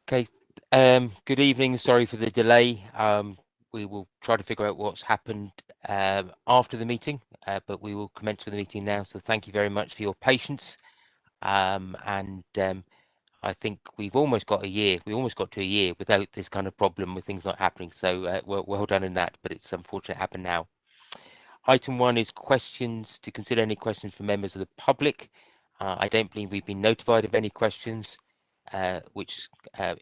Okay, good evening. Sorry for the delay. We will try to figure out what's happened after the meeting, but we will commence with the meeting now. So thank you very much for your patience. I think we've almost got a year. We almost got to a year without this kind of problem with things not happening. So well done in that, but it's unfortunate it happened now. Item 1 is questions, to consider any questions from members of the public. I don't believe we've been notified of any questions, which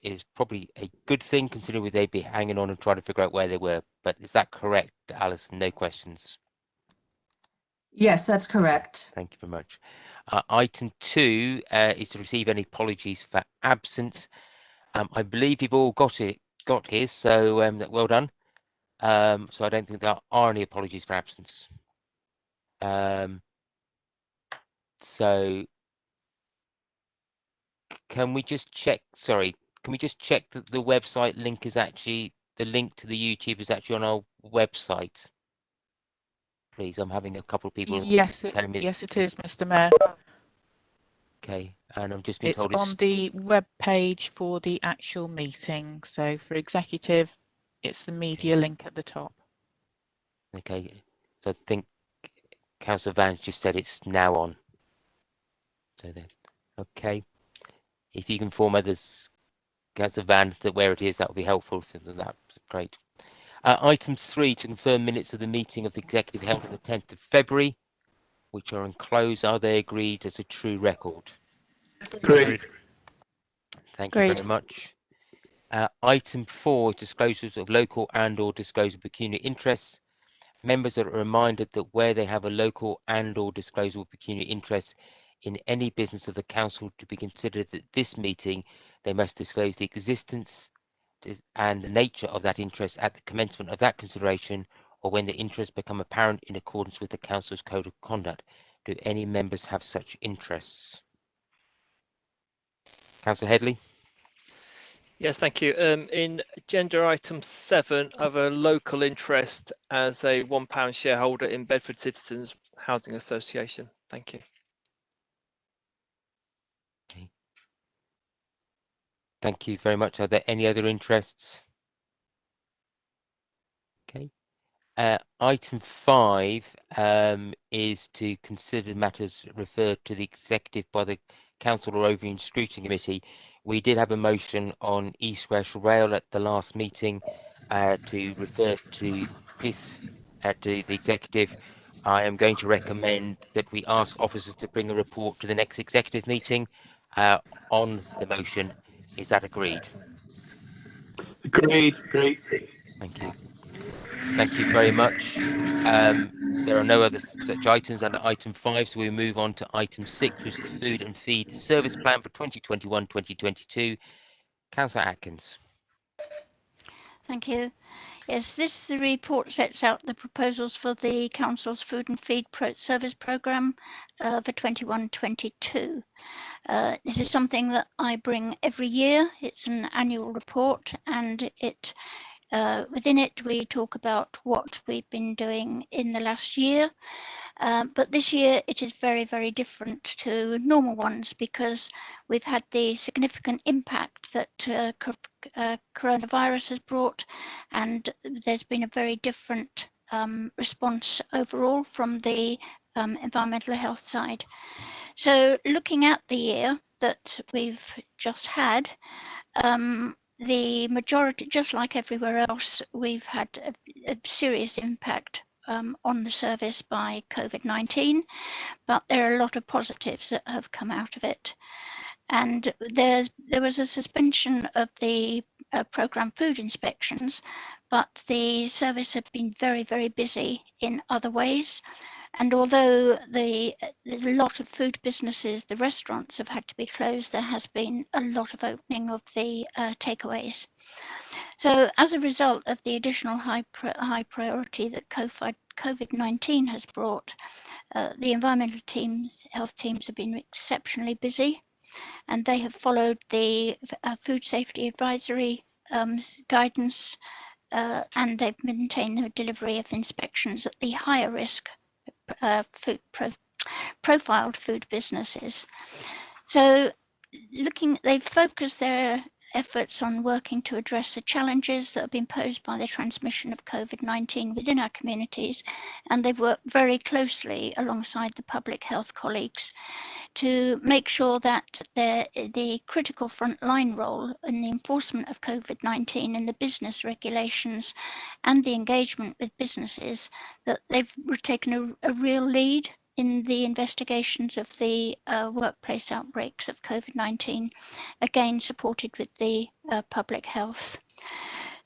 is probably a good thing considering they'd be hanging on and trying to figure out where they were. But is that correct, Alison? No questions? Yes, that's correct. Thank you very much. Item 2 is to receive any apologies for absence. I believe you've all got his, so well done. So I don't think there are any apologies for absence. So can we just check? Sorry, can we just check that the website link is actually the link to the YouTube is actually on our website? Please, I'm having a couple of people telling me. Yes, it is, Mr. Mayor. Okay, and I'm just being It's told on the web page for the actual meeting. So for executive, it's the media link at the top. Okay, so I think Councillor Vance just said it's now on. So then, okay, if you can inform others, Councillor Van, that where it is, that would be helpful. That's great. Item 3, to confirm minutes of the meeting of the executive held on the 10th of February, which are enclosed. Are they agreed as a true record? Agreed. Thank you very much. Item 4, disclosures of local and/or disclosure of pecuniary interests. Members are reminded that where they have a local and/or disclosure of pecuniary interests in any business of the council to be considered at this meeting, they must disclose the existence and the nature of that interest at the commencement of that consideration, or when the interests become apparent in accordance with the council's code of conduct. Do any members have such interests? Councillor Headley. Yes, thank you. In agenda item 7, of a local interest as a £1 shareholder in Bedford Citizens Housing Association. Thank you. Okay. Thank you very much. Are there any other interests? Okay. Item 5 is to consider matters referred to the executive by the council or Overeem Scrutiny Committee. We did have a motion on East West Rail at the last meeting to refer to this to the executive. I am going to recommend that we ask officers to bring a report to the next executive meeting on the motion. Is that agreed? Agreed. Thank you. Thank you very much. There are no other such items under item 5, so we move on to item 6, which is the Food and Feed Service Plan for 2021-2022. Councillor Atkins. Thank you. Yes, this report sets out the proposals for the Council's Food and Feed Service Programme for 21-22. This is something that I bring every year. It's an annual report, and within it we talk about what we've been doing in the last year. But this year it is very, very different to normal ones because we've had the significant impact that coronavirus has brought, and there's been a very different response overall from the environmental health side. So looking at the year that we've just had, the majority, just like everywhere else, we've had a serious impact on the service by COVID-19, but there are a lot of positives that have come out of it. And there was a suspension of the programme food inspections, but the service had been very, very busy in other ways. And although there's a lot of food businesses, the restaurants have had to be closed, there has been a lot of opening of the takeaways. So as a result of the additional high priority that COVID-19 has brought, the environmental teams, health teams have been exceptionally busy, and they have followed the food safety advisory guidance, and they've maintained the delivery of inspections at the higher risk profiled food businesses. So they've focused their efforts on working to address the challenges that have been posed by the transmission of COVID-19 within our communities, and they've worked very closely alongside the public health colleagues to make sure that the critical frontline role in the enforcement of COVID-19 and the business regulations and the engagement with businesses, that they've taken a real lead in the investigations of the workplace outbreaks of COVID-19, again supported with the public health.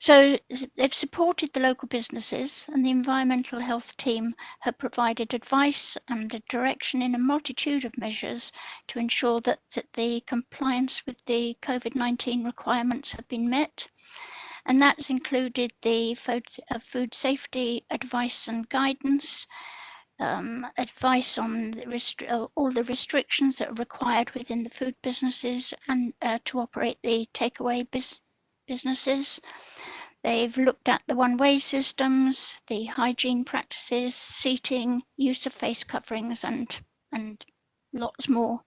So they've supported the local businesses, and the environmental health team have provided advice and a direction in a multitude of measures to ensure that the compliance with the COVID-19 requirements have been met. And that's included the food safety advice and guidance, advice on all the restrictions that are required within the food businesses and to operate the takeaway businesses. They've looked at the one-way systems, the hygiene practices, seating, use of face coverings, and lots more.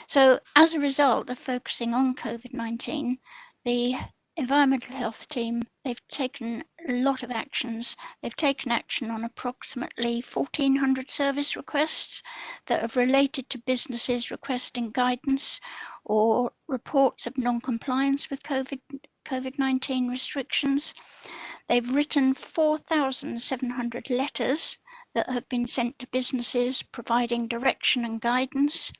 So as a result of focusing on COVID-19, the environmental health team, they've taken a lot of actions. They've taken action on approximately 1,400 service requests that have related to businesses requesting guidance or reports of non-compliance with COVID-19 restrictions. They've written 4,700 letters that have been sent to businesses providing direction and guidance.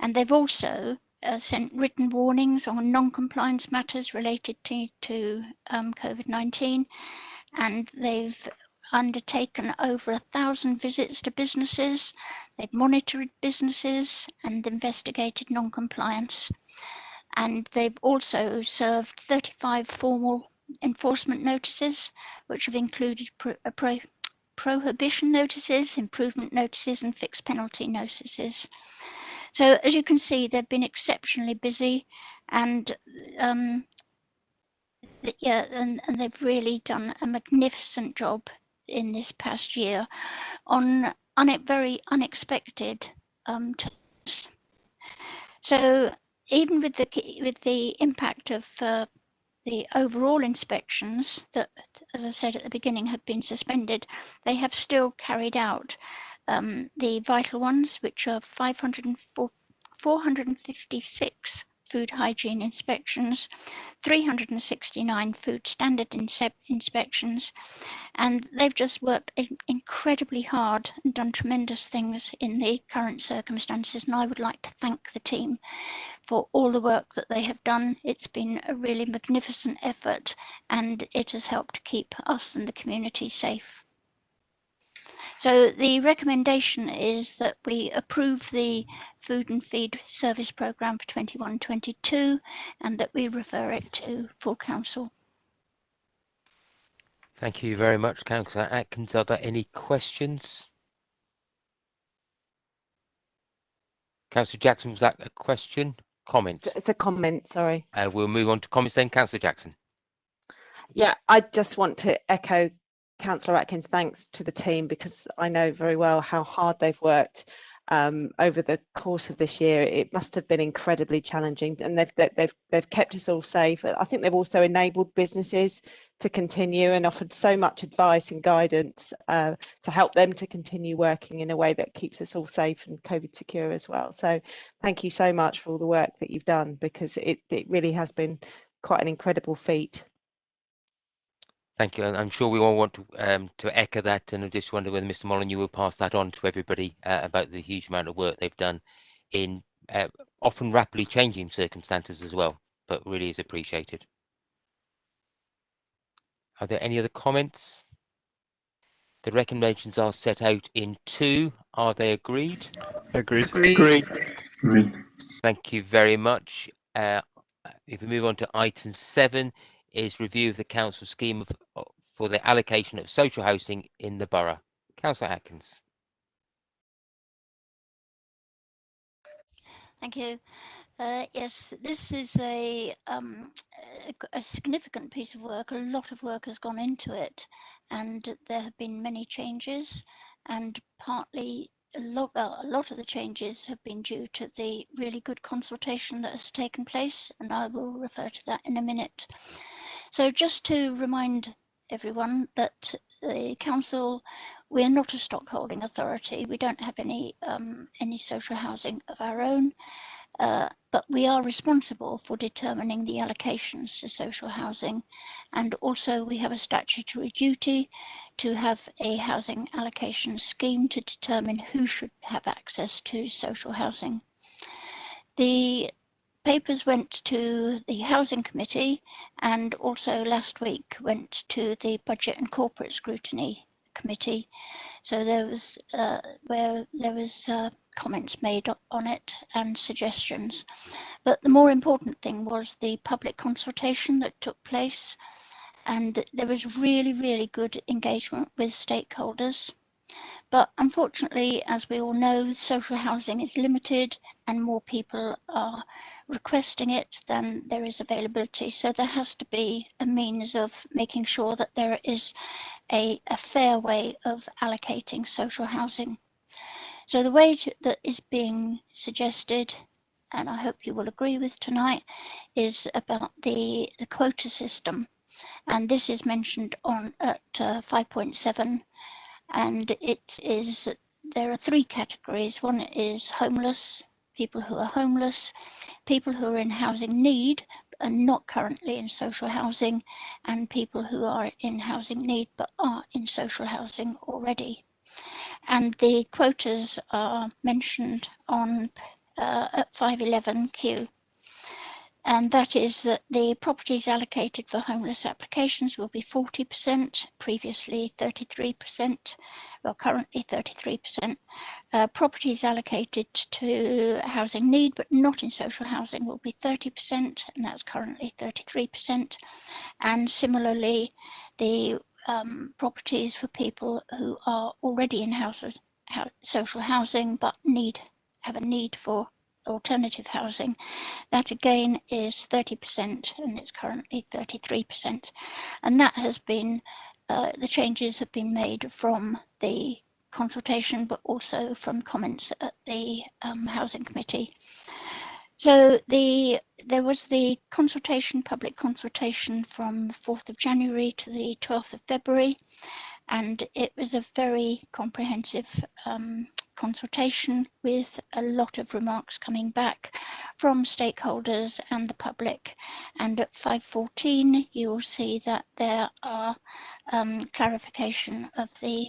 And they've also sent written warnings on non-compliance matters related to COVID-19, and they've undertaken over 1,000 visits to businesses. They've monitored businesses and investigated non-compliance, and they've also served 35 formal enforcement notices, which have included prohibition notices, improvement notices, and fixed penalty notices. So as you can see, they've been exceptionally busy, and they've really done a magnificent job in this past year on very unexpected terms. So even with the impact of the overall inspections that, as I said at the beginning, have been suspended, they have still carried out the vital ones, which are 456 food hygiene inspections, 369 food standard inspections, and they've just worked incredibly hard and done tremendous things in the current circumstances, and I would like to thank the team for all the work that they have done. It's been a really magnificent effort, and it has helped keep us and the community safe. So the recommendation is that we approve the Food and Feed Service Programme for 21-22 and that we refer it to full council. Thank you very much, Councillor Atkins. Are there any questions? Councillor Jackson, was that a question? Comment? It's a comment, sorry. We'll move on to comments then. Councillor Jackson. Yeah, I just want to echo Councillor Atkins' thanks to the team, because I know very well how hard they've worked over the course of this year. It must have been incredibly challenging, and they've kept us all safe. I think they've also enabled businesses to continue and offered so much advice and guidance to help them to continue working in a way that keeps us all safe and COVID secure as well. So thank you so much for all the work that you've done, because it really has been quite an incredible feat. Thank you. I'm sure we all want to echo that, and I just wonder whether Mr. Molyneux will pass that on to everybody about the huge amount of work they've done in often rapidly changing circumstances as well, but really is appreciated. Are there any other comments? The recommendations are set out in 2. Are they agreed? Agreed. Agreed. Thank you very much. If we move on to item 7, is review of the council scheme for the allocation of social housing in the borough. Councillor Atkins. Thank you. Yes, this is a significant piece of work. A lot of work has gone into it, and there have been many changes, and partly a lot of the changes have been due to the really good consultation that has taken place, and I will refer to that in a minute. So just to remind everyone that the council, we're not a stockholding authority. We don't have any social housing of our own, but we are responsible for determining the allocations to social housing, and also we have a statutory duty to have a housing allocation scheme to determine who should have access to social housing. The papers went to the Housing Committee, and also last week went to the Budget and Corporate Scrutiny Committee. So there was comments made on it and suggestions. But the more important thing was the public consultation that took place, and there was really, really good engagement with stakeholders. But unfortunately, as we all know, social housing is limited and more people are requesting it than there is availability. So there has to be a means of making sure that there is a fair way of allocating social housing. So the way that is being suggested, and I hope you will agree with tonight, is about the quota system. And this is mentioned at 5.7. And it is, there are three categories. One is homeless, people who are homeless, people who are in housing need and not currently in social housing, and people who are in housing need but are in social housing already. And the quotas are mentioned on at 511Q. And that is that the properties allocated for homeless applications will be 40%, previously 33%, well, currently 33%. Properties allocated to housing need but not in social housing will be 30%, and that's currently 33%. And similarly, the properties for people who are already in social housing but have a need for alternative housing, that again is 30%, and it's currently 33%. And that has been, the changes have been made from the consultation, but also from comments at the Housing Committee. So there was the consultation, public consultation from 4th of January to the 12th of February, and it was a very comprehensive consultation with a lot of remarks coming back from stakeholders and the public. And at 514, you'll see that there are clarification of the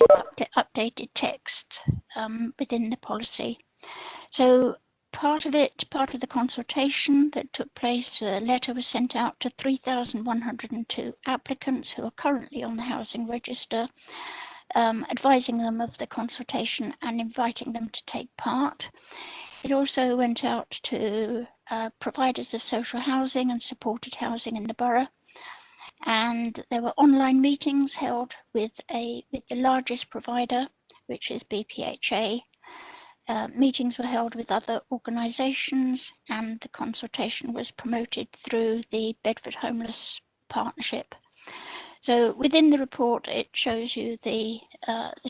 updated text within the policy. So part of the consultation that took place, a letter was sent out to 3,102 applicants who are currently on the housing register, advising them of the consultation and inviting them to take part. It also went out to providers of social housing and supported housing in the borough. And there were online meetings held with the largest provider, which is BPHA. Meetings were held with other organisations, and the consultation was promoted through the Bedford Homeless Partnership. So within the report, it shows you the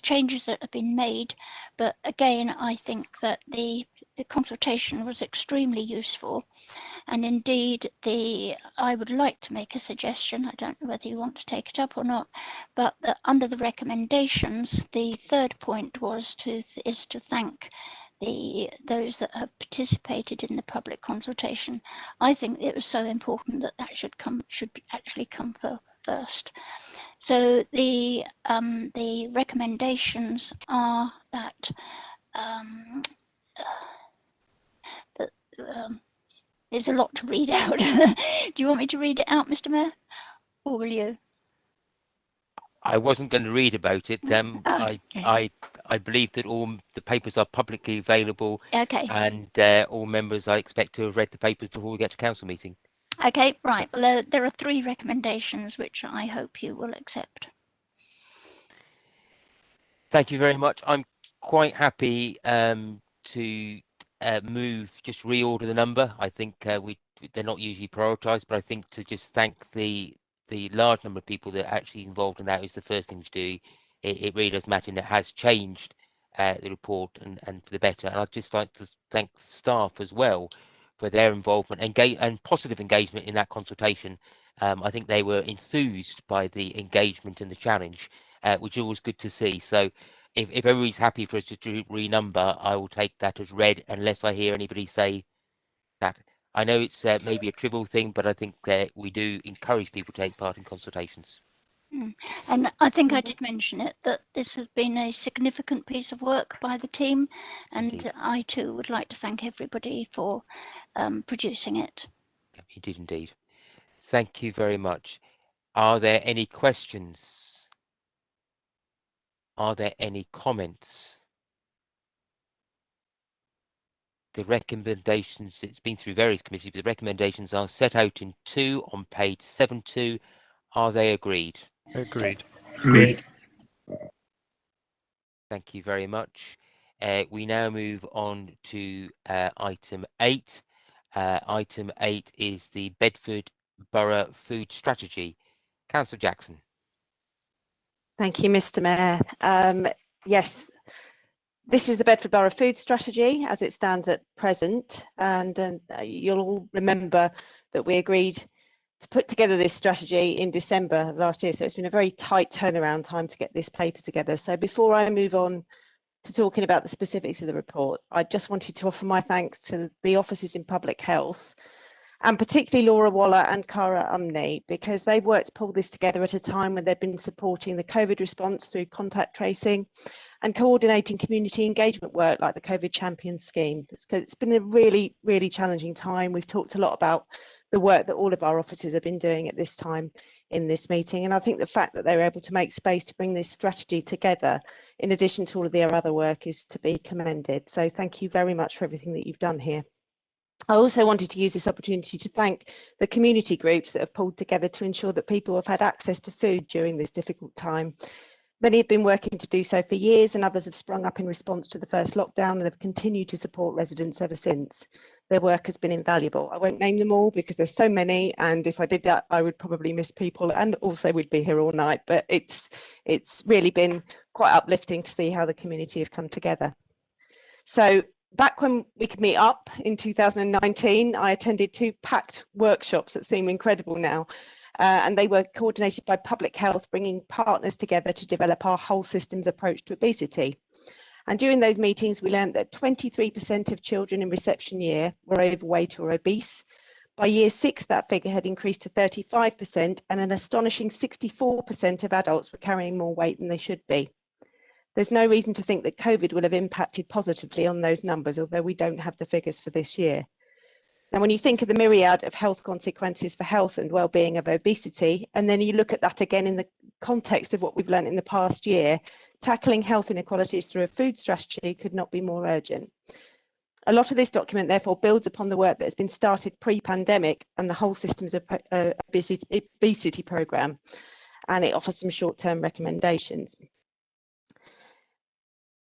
changes that have been made. But again, I think that the consultation was extremely useful. And indeed, I would like to make a suggestion. I don't know whether you want to take it up or not, but under the recommendations, the third point is to thank those that have participated in the public consultation. I think it was so important that should actually come first. So the recommendations are that there's a lot to read out. Do you want me to read it out, Mr. Mayor, or will you? I wasn't going to read about it. Okay. I believe that all the papers are publicly available, Okay. and all members I expect to have read the papers before we get to council meeting. Okay, right. Well, there are three recommendations which I hope you will accept. Thank you very much. I'm quite happy to just reorder the number. I think they're not usually prioritised, but I think to just thank the large number of people that are actually involved in that is the first thing to do. It really does matter, and it has changed the report and for the better. And I'd just like to thank the staff as well for their involvement and positive engagement in that consultation. I think they were enthused by the engagement and the challenge, which is always good to see. So if everybody's happy for us to renumber, I will take that as read unless I hear anybody say that. I know it's maybe a trivial thing, but I think that we do encourage people to take part in consultations. And I think I did mention it, that this has been a significant piece of work by the team, and Indeed. I too would like to thank everybody for producing it. You did indeed. Thank you very much. Are there any questions? Are there any comments? The recommendations, it's been through various committees, but the recommendations are set out in 2 on page 72. Are they agreed? Agreed. Agreed. Thank you very much. We now move on to item 8. Item 8 is the Bedford Borough Food Strategy. Councillor Jackson. Thank you, Mr. Mayor. Yes, this is the Bedford Borough Food Strategy as it stands at present, and you'll all remember that we agreed to put together this strategy in December of last year, so it's been a very tight turnaround time to get this paper together. So before I move on to talking about the specifics of the report, I just wanted to offer my thanks to the officers in public health, and particularly Laura Waller and Cara Umney, because they've worked to pull this together at a time when they've been supporting the COVID response through contact tracing and coordinating community engagement work like the COVID Champions scheme. It's been a really, really challenging time. We've talked a lot about the work that all of our officers have been doing at this time in this meeting. And I think the fact that they were able to make space to bring this strategy together, in addition to all of their other work, is to be commended. So thank you very much for everything that you've done here. I also wanted to use this opportunity to thank the community groups that have pulled together to ensure that people have had access to food during this difficult time. Many have been working to do so for years, and others have sprung up in response to the first lockdown and have continued to support residents ever since. Their work has been invaluable. I won't name them all because there's so many, and if I did that, I would probably miss people and also we'd be here all night, but it's really been quite uplifting to see how the community have come together. So back when we could meet up in 2019, I attended 2 packed workshops that seem incredible now. And they were coordinated by Public Health, bringing partners together to develop our whole systems approach to obesity. And during those meetings, we learned that 23% of children in reception year were overweight or obese. By year 6, that figure had increased to 35%, and an astonishing 64% of adults were carrying more weight than they should be. There's no reason to think that COVID will have impacted positively on those numbers, although we don't have the figures for this year. Now, when you think of the myriad of health consequences for health and well-being of obesity, and then you look at that again in the context of what we've learned in the past year, tackling health inequalities through a food strategy could not be more urgent. A lot of this document, therefore, builds upon the work that has been started pre-pandemic and the whole systems of obesity programme, and it offers some short-term recommendations.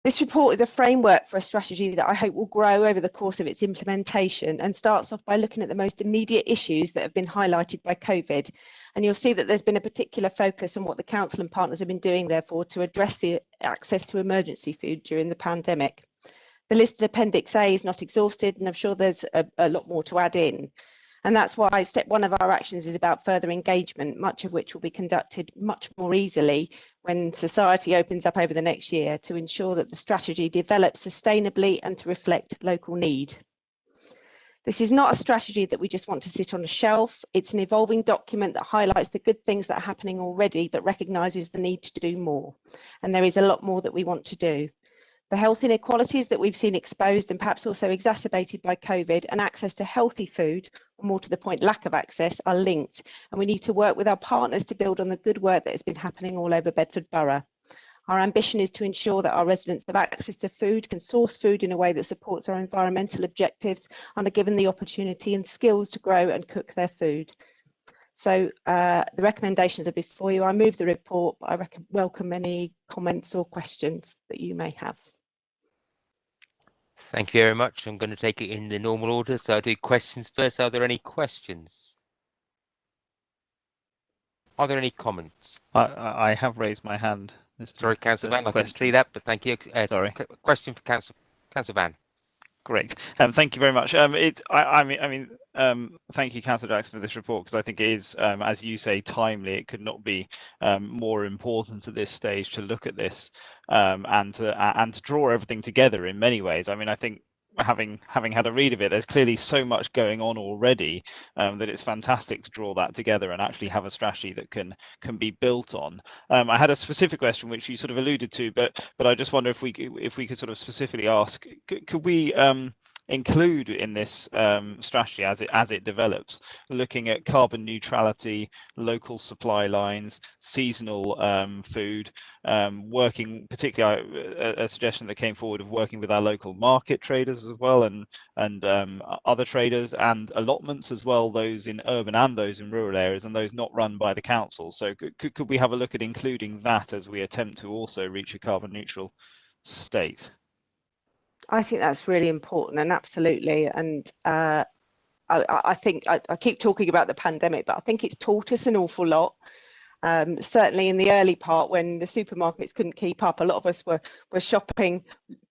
This report is a framework for a strategy that I hope will grow over the course of its implementation, and starts off by looking at the most immediate issues that have been highlighted by COVID. And you'll see that there's been a particular focus on what the Council and partners have been doing, therefore, to address the access to emergency food during the pandemic. The listed Appendix A is not exhausted, and I'm sure there's a lot more to add in. And that's why step 1 of our actions is about further engagement, much of which will be conducted much more easily when society opens up over the next year, to ensure that the strategy develops sustainably and to reflect local need. This is not a strategy that we just want to sit on a shelf. It's an evolving document that highlights the good things that are happening already, but recognises the need to do more. And there is a lot more that we want to do. The health inequalities that we've seen exposed and perhaps also exacerbated by COVID, and access to healthy food, or more to the point, lack of access, are linked. And we need to work with our partners to build on the good work that has been happening all over Bedford Borough. Our ambition is to ensure that our residents have access to food, can source food in a way that supports our environmental objectives, and are given the opportunity and skills to grow and cook their food. So the recommendations are before you. I move the report, but I welcome any comments or questions that you may have. Thank you very much. I'm going to take it in the normal order. So I'll do questions first. Are there any questions? Are there any comments? I have raised my hand, Sorry, Councillor Van, I couldn't see that, but thank you. Sorry. Question for Councillor Van. Great. Thank you very much. Thank you, Councillor Jackson, for this report, because I think it is, as you say, timely. It could not be more important at this stage to look at this and to draw everything together in many ways. I mean, I think having had a read of it, there's clearly so much going on already that it's fantastic to draw that together and actually have a strategy that can be built on. I had a specific question which you sort of alluded to, but I just wonder if we could sort of specifically ask, could we include in this strategy as it develops, looking at carbon neutrality, local supply lines, seasonal food, working particularly a suggestion that came forward of working with our local market traders as well, and other traders, and allotments as well, those in urban and those in rural areas, and those not run by the council. So could we have a look at including that as we attempt to also reach a carbon neutral state? I think that's really important, and absolutely. And I think I keep talking about the pandemic, but I think it's taught us an awful lot. Certainly in the early part, when the supermarkets couldn't keep up, a lot of us were shopping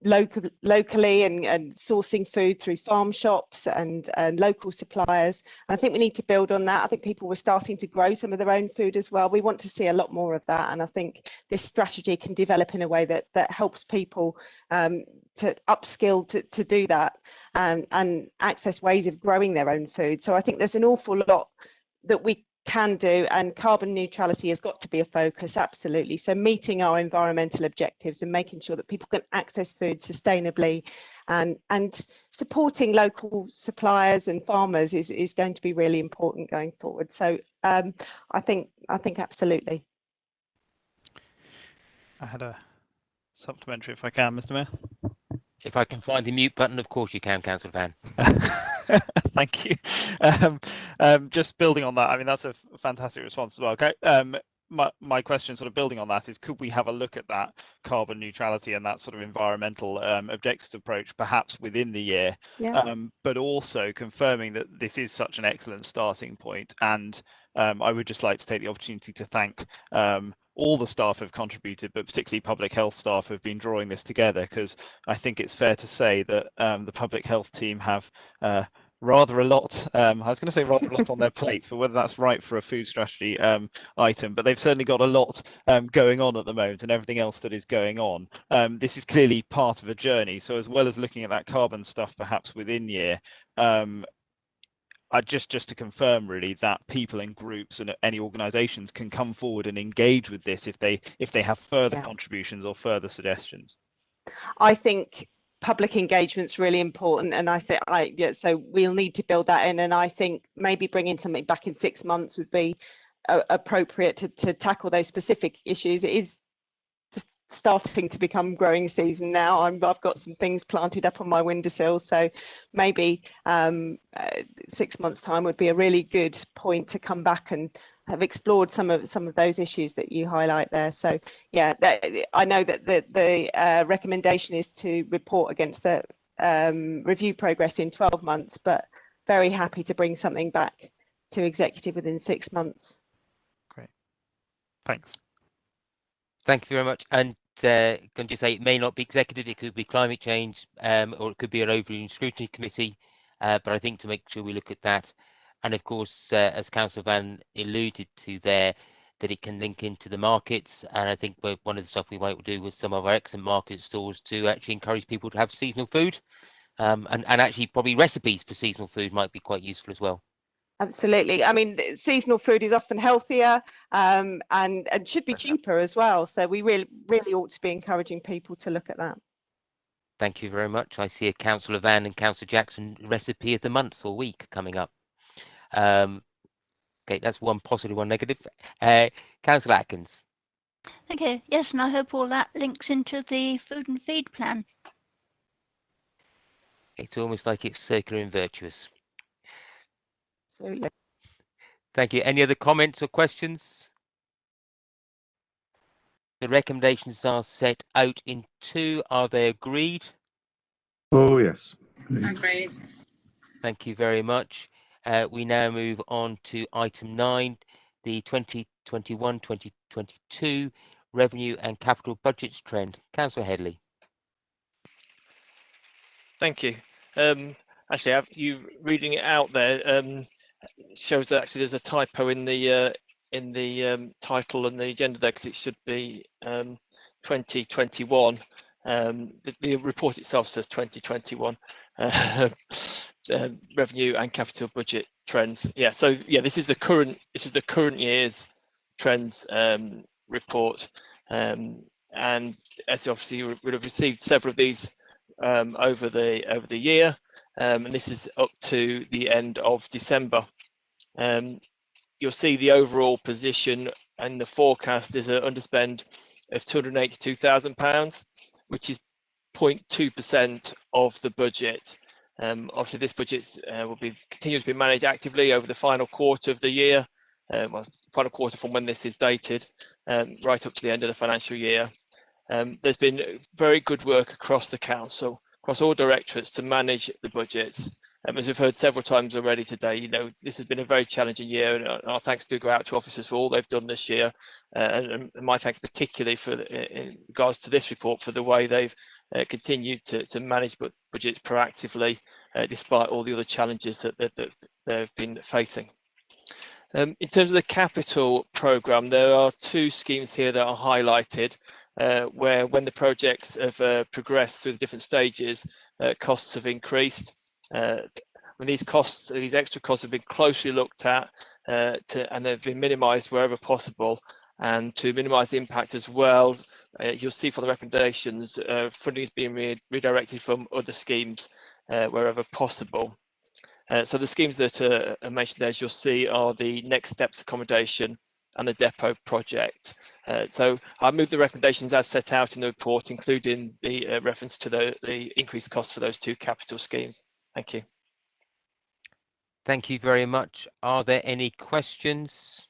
locally and sourcing food through farm shops and local suppliers. And I think we need to build on that. I think people were starting to grow some of their own food as well. We want to see a lot more of that, and I think this strategy can develop in a way that helps people to upskill to do that and access ways of growing their own food. So I think there's an awful lot that we can do, and carbon neutrality has got to be a focus, absolutely. So meeting our environmental objectives and making sure that people can access food sustainably and supporting local suppliers and farmers is going to be really important going forward. So I think absolutely. I had a supplementary, if I can, Mr. Mayor. If I can find the mute button, of course you can, Councillor Van. Thank you. Just building on that, I mean, that's a fantastic response as well. Okay. My question, sort of building on that, is could we have a look at that carbon neutrality and that sort of environmental objectives approach perhaps within the year, but also confirming that this is such an excellent starting point. And I would just like to take the opportunity to thank all the staff who have contributed, but particularly public health staff who have been drawing this together, because I think it's fair to say that the public health team have rather a lot, I was going to say rather a lot on their plate, but whether that's right for a food strategy item, but they've certainly got a lot going on at the moment, and everything else that is going on. This is clearly part of a journey. So as well as looking at that carbon stuff perhaps within year, just to confirm really that people and groups and any organisations can come forward and engage with this if they have further contributions or further suggestions. I think public engagement's really important, and I think so we'll need to build that in, and I think maybe bringing something back in 6 months would be appropriate to tackle those specific issues. It is just starting to become growing season now. I've got some things planted up on my windowsill, so maybe 6 months time would be a really good point to come back and have explored some of those issues that you highlight there. So yeah, I know that the recommendation is to report against the review progress in 12 months, but very happy to bring something back to executive within 6 months. Great, thanks. Thank you very much. And can you say it may not be executive, it could be climate change, or it could be an overall scrutiny committee, but I think to make sure we look at that. And of course, as Councillor Van alluded to there, that it can link into the markets. And I think one of the stuff we might do with some of our excellent market stores to actually encourage people to have seasonal food, and actually probably recipes for seasonal food might be quite useful as well. Absolutely. I mean, seasonal food is often healthier and should be cheaper as well. So we really ought to be encouraging people to look at that. Thank you very much. I see a Councillor Van and Councillor Jackson recipe of the month or week coming up. Okay, that's one positive, one negative. Councillor Atkins. Okay, yes, and I hope all that links into the food and feed plan. It's almost like it's circular and virtuous. Absolutely. Thank you. Any other comments or questions? The recommendations are set out in 2. Are they agreed? Oh, yes. Agreed. Thank you very much. We now move on to item 9, the 2021-2022 revenue and capital budgets trend. Councillor Headley. Thank you. Actually, you reading it out there shows that actually there's a typo in the title and the agenda there, because it should be 2021. The report itself says 2021 revenue and capital budget trends. Yeah, so yeah, this is the current year's trends report, and as obviously you would have received several of these over the year, and this is up to the end of December. You'll see the overall position and the forecast is an underspend of £282,000, which is 0.2% of the budget. Obviously, this budget will be continue to be managed actively over the final quarter of the year, well, final quarter from when this is dated, right up to the end of the financial year. There's been very good work across the council, across all directorates, to manage the budgets. As we've heard several times already today, you know, this has been a very challenging year, and our thanks do go out to officers for all they've done this year, and my thanks particularly for in regards to this report for the way they've continued to manage budgets proactively, despite all the other challenges that they've been facing. In terms of the capital programme, there are two schemes here that are highlighted, where when the projects have progressed through the different stages, costs have increased. When these extra costs have been closely looked at, and they've been minimised wherever possible, and to minimise the impact as well, you'll see for the recommendations, funding is being redirected from other schemes wherever possible. So the schemes that are mentioned there, as you'll see, are the Next Steps accommodation and the depot project. So I move the recommendations as set out in the report, including the reference to the increased cost for those two capital schemes. Thank you. Thank you very much. Are there any questions?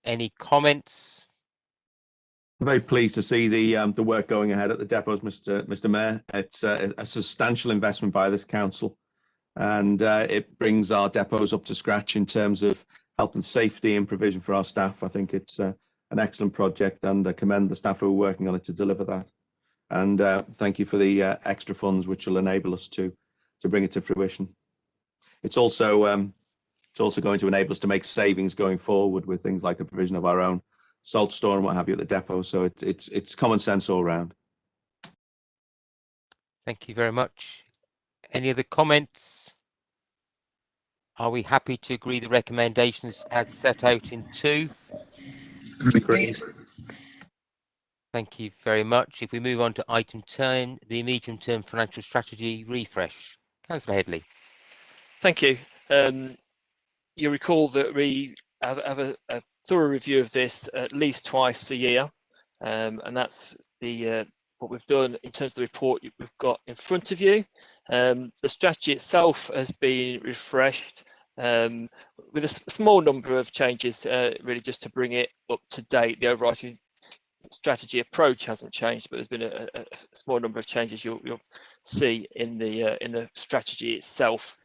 Any comments? I'm very pleased to see the work going ahead at the depots, Mr. Mayor. It's a substantial investment by this council, and it brings our depots up to scratch in terms of health and safety and provision for our staff. I think it's an excellent project, and I commend the staff who are working on it to deliver that. And thank you for the extra funds which will enable us to bring it to fruition. It's also going to enable us to make savings going forward with things like the provision of our own salt store and what have you at the depot. So it's common sense all round. Thank you very much. Any other comments? Are we happy to agree the recommendations as set out in 2? Agreed. Thank you very much. If we move on to item 10, the medium-term financial strategy refresh. Councillor Headley. Thank you. You recall that we have a thorough review of this at least twice a year, and that's what we've done in terms of the report we've got in front of you. The strategy itself has been refreshed with a small number of changes, really just to bring it up to date. The overarching strategy approach hasn't changed, but there's been a small number of changes you'll see in the strategy itself.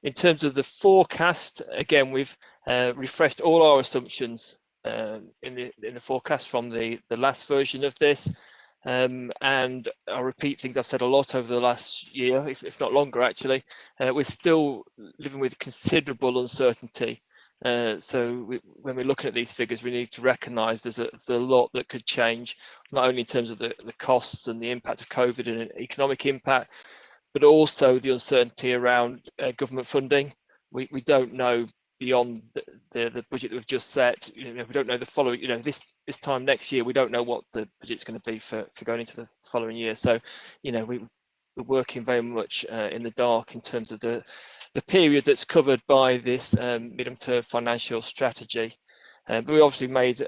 In terms of the forecast, again, we've refreshed all our assumptions in the forecast from the last version of this, and I'll repeat things I've said a lot over the last year, if not longer actually. We're still living with considerable uncertainty. So when we're looking at these figures, we need to recognise there's a lot that could change, not only in terms of the costs and the impact of COVID and economic impact, but also the uncertainty around government funding. We don't know beyond the budget that we've just set. You know, we don't know the following. You know, this time next year, we don't know what the budget's going to be for going into the following year. So, you know, we're working very much in the dark in terms of the period that's covered by this medium-term financial strategy. But we obviously made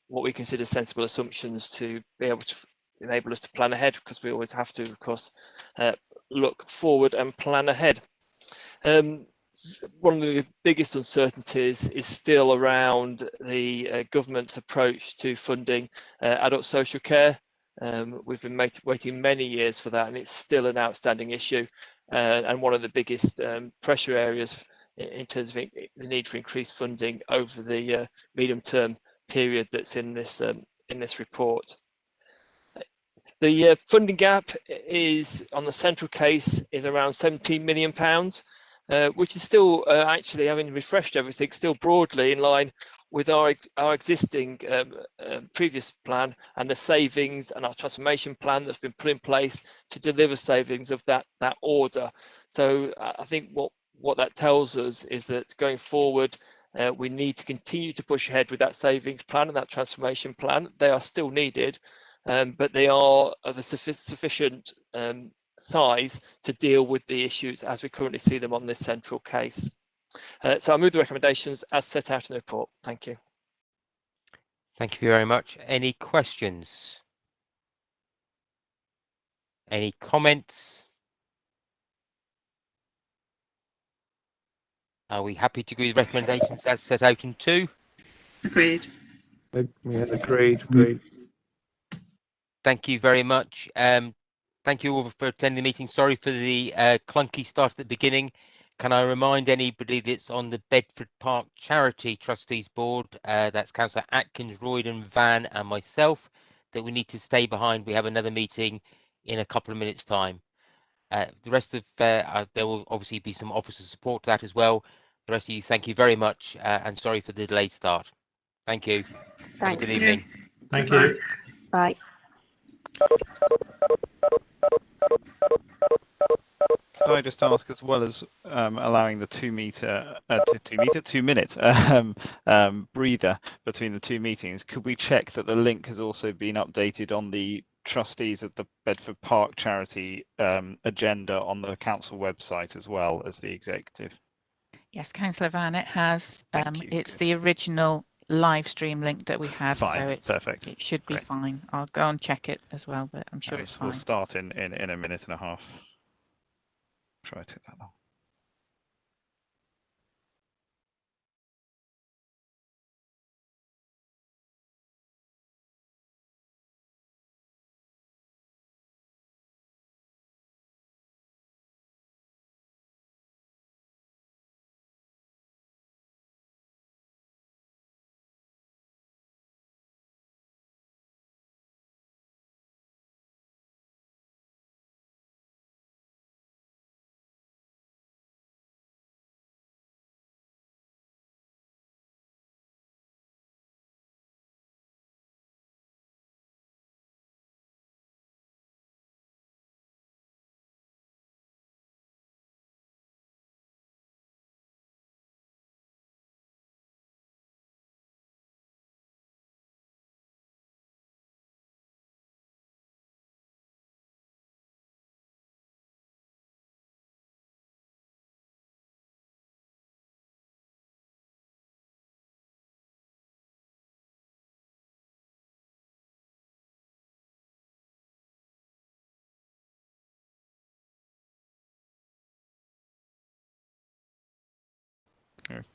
what we consider sensible assumptions to be able to enable us to plan ahead, because we always have to, of course, look forward and plan ahead. One of the biggest uncertainties is still around the government's approach to funding adult social care. We've been waiting many years for that, and it's still an outstanding issue, and one of the biggest pressure areas in terms of the need for increased funding over the medium-term period that's in this report. The funding gap is on the central case is around £17 million, which is still actually, having refreshed everything, still broadly in line with our existing previous plan and the savings and our transformation plan that's been put in place to deliver savings of that order. So I think what that tells us is that going forward, we need to continue to push ahead with that savings plan and that transformation plan. They are still needed, but they are of a sufficient size to deal with the issues as we currently see them on this central case. So I move the recommendations as set out in the report. Thank you. Thank you very much. Any questions? Any comments? Are we happy to agree with recommendations as set out in 2? Agreed. Yeah, agreed. Thank you very much. Thank you all for attending the meeting. Sorry for the clunky start at the beginning. Can I remind anybody that's on the Bedford Park Charity Trustees Board, that's Councillor Atkins, Royden, Van and myself, that we need to stay behind. We have another meeting in a couple of minutes' time. The rest of, there will obviously be some officer support to that as well. The rest of you, thank you very much, and sorry for the delayed start. Thank you. Have a good Thanks. evening. Thank Bye. you. Bye. Could I just ask, as well as allowing the 2 minute breather between the 2 meetings, could we check that the link has also been updated on the trustees of the Bedford Park charity agenda on the council website as well as the executive? Yes, Councillor Van, it has. Thank you. It's the original live stream link that we had, Fine, so it's perfect. it should be Great. fine. I'll go and check it as well, but I'm sure Okay, it's so fine. we'll start in a minute and a half. Try to take that long.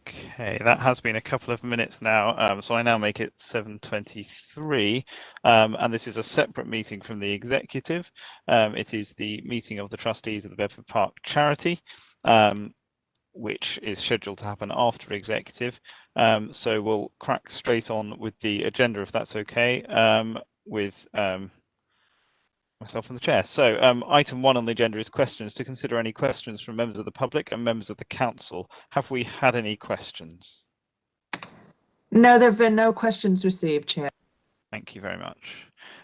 Okay, that has been a couple of minutes now, so I now make it 7:23, and this is a separate meeting from the executive. It is the meeting of the trustees of the Bedford Park Charity, which is scheduled to happen after executive. So we'll crack straight on with the agenda, if that's okay, with myself and the chair. So item 1 on the agenda is questions. To consider any questions from members of the public and members of the council. Have we had any questions? No, there have been no questions received, Chair. Thank you very much.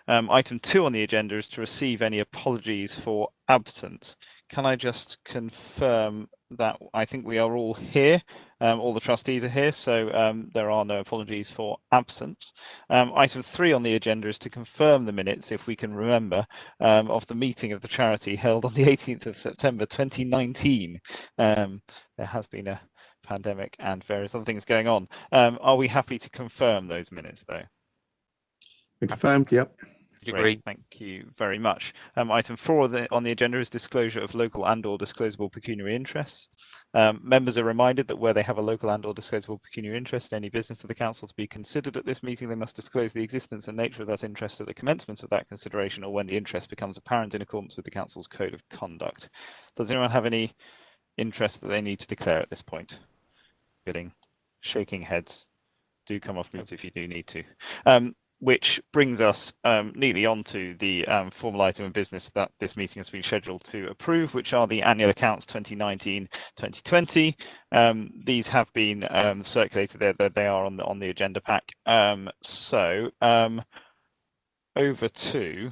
Item 2 on the agenda is to receive any apologies for absence. Can I just confirm that I think we are all here, all the trustees are here, so there are no apologies for absence. Item 3 on the agenda is to confirm the minutes, if we can remember, of the meeting of the charity held on the 18th of September 2019. There has been a pandemic and various other things going on. Are we happy to confirm those minutes, though? Confirmed, yep. Great, thank you very much. Item 4 on the agenda is disclosure of local and/or disclosable pecuniary interests. Members are reminded that where they have a local and/or disclosable pecuniary interest in any business of the council to be considered at this meeting, they must disclose the existence and nature of that interest at the commencement of that consideration or when the interest becomes apparent in accordance with the council's code of conduct. Does anyone have any interest that they need to declare at this point? Billing, shaking heads. Do come off mute if you do need to. Which brings us neatly onto the formal item of business that this meeting has been scheduled to approve, which are the annual accounts 2019-2020. These have been circulated there; they are on the agenda pack. So over to.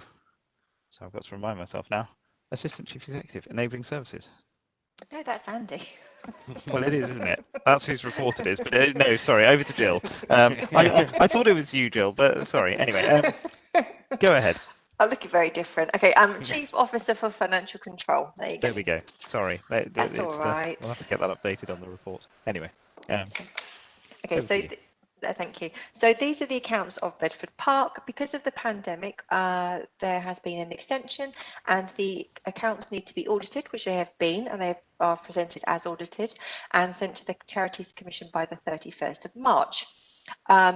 So I've got to remind myself now. Assistant Chief Executive, Enabling Services. No, that's Andy. Well, it is, isn't it? That's whose report it is. But no, sorry, over to Jill. I thought it was you, Jill, but sorry. Anyway, go ahead. I'm looking very different. Okay, I'm Chief Officer for Financial Control. There you go. There we go. Sorry. That's all right. We'll have to get that updated on the report. Anyway. Okay, so thank you. So these are the accounts of Bedford Park. Because of the pandemic, there has been an extension and the accounts need to be audited, which they have been, and they are presented as audited and sent to the Charities Commission by the 31st of March.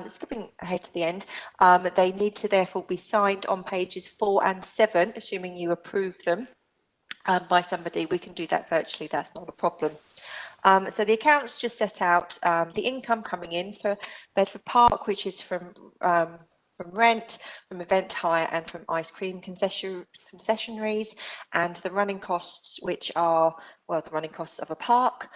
Skipping ahead to the end, they need to therefore be signed on pages 4 and 7, assuming you approve them by somebody. We can do that virtually, that's not a problem. So the accounts just set out the income coming in for Bedford Park, which is from rent, from event hire and from ice cream concessionaries, and the running costs, which are, well, the running costs of a park.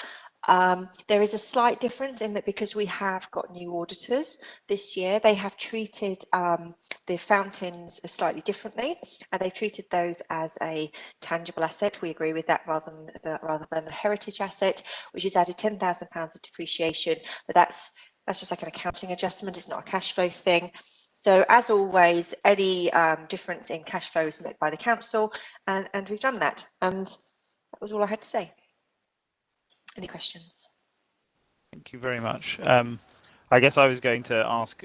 There is a slight difference in that because we have got new auditors this year, they have treated the fountains slightly differently, and they've treated those as a tangible asset. We agree with that rather than a heritage asset, which has added £10,000 of depreciation, but that's just like an accounting adjustment. It's not a cash flow thing. So as always, any difference in cash flow is met by the council, and we've done that. And that was all I had to say. Any questions? Thank you very much. I guess I was going to ask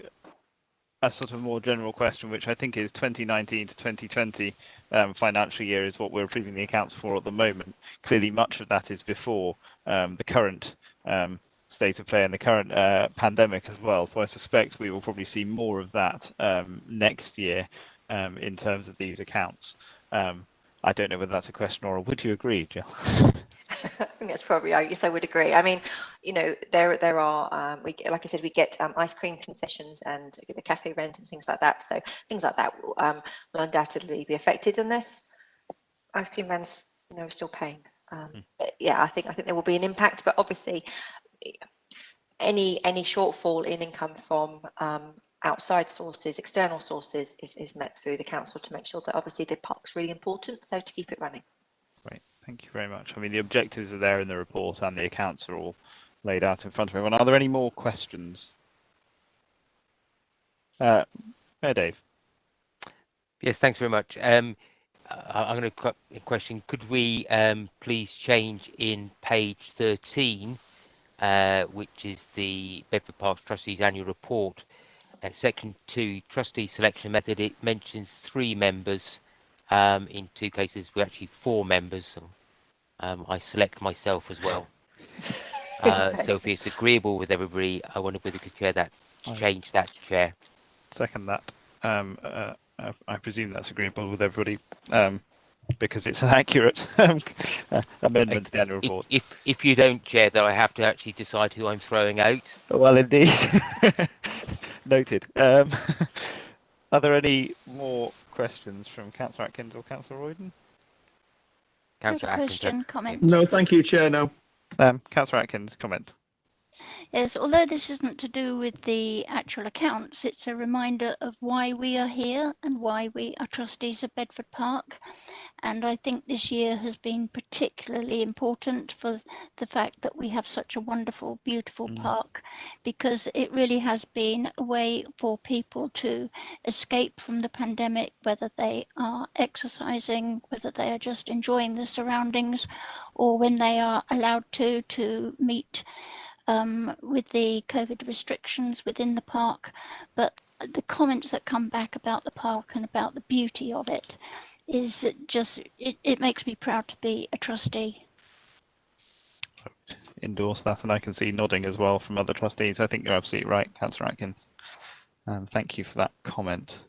a sort of more general question, which I think is 2019 to 2020 financial year is what we're approving the accounts for at the moment. Clearly, much of that is before the current state of play and the current pandemic as well. So I suspect we will probably see more of that next year in terms of these accounts. I don't know whether that's a question or would you agree, Jill? I think that's probably, I guess I would agree. I mean, you know, there are, like I said, we get ice cream concessions and the cafe rent and things like that. So things like that will undoubtedly be affected unless ice cream vans, you know, are still paying. But yeah, I think there will be an impact. But obviously, any shortfall in income from outside sources, external sources, is met through the council to make sure that obviously the park's really important. So to keep it running. Great, thank you very much. I mean, the objectives are there in the report and the accounts are all laid out in front of everyone. Are there any more questions? Dave. Yes, thanks very much. I'm going to question, could we please change in page 13, which is the Bedford Parks Trustees Annual Report, section 2, trustee selection method. It mentions 3 members. In 2 cases, we're actually 4 members. So, I select myself as well. So if it's agreeable with everybody, I wonder whether we could share that, change that, Chair. Second that. I presume that's agreeable with everybody because it's an accurate amendment to the annual report. If you don't, Chair, that I have to actually decide who I'm throwing out. Well, indeed. Noted. Are there any more questions from Councillor Atkins or Councillor Royden? Councillor Atkins. Question, comment. No, thank you, Chair. No. Councillor Atkins, comment. Yes, although this isn't to do with the actual accounts, it's a reminder of why we are here and why we are trustees of Bedford Park. And I think this year has been particularly important for the fact that we have such a wonderful, beautiful park, because it really has been a way for people to escape from the pandemic, whether they are exercising, whether they are just enjoying the surroundings, or when they are allowed to meet with the COVID restrictions within the park. But the comments that come back about the park and about the beauty of it is just, it makes me proud to be a trustee. Endorse that, and I can see nodding as well from other trustees. I think you're absolutely right, Councillor Atkins. Thank you for that comment.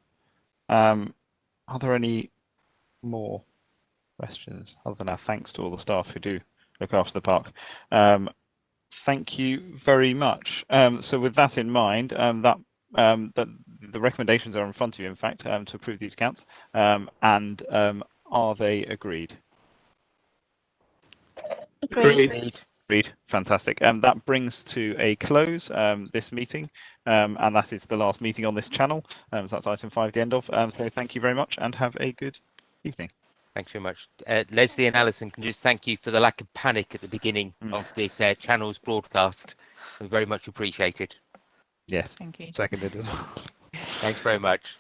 Are there any more questions other than our thanks to all the staff who do look after the park? Thank you very much. So with that in mind, that the recommendations are in front of you, in fact, to approve these accounts. And are they agreed? Agreed. Agreed. Fantastic. That brings to a close this meeting, and that is the last meeting on this channel. So that's item 5, the end of. So thank you very much, and have a good evening. Thanks very much. Leslie and Alison, can just thank you for the lack of panic at the beginning of this channel's broadcast. We very much appreciate it. Yes. Thank you. Seconded as well. Thanks very much.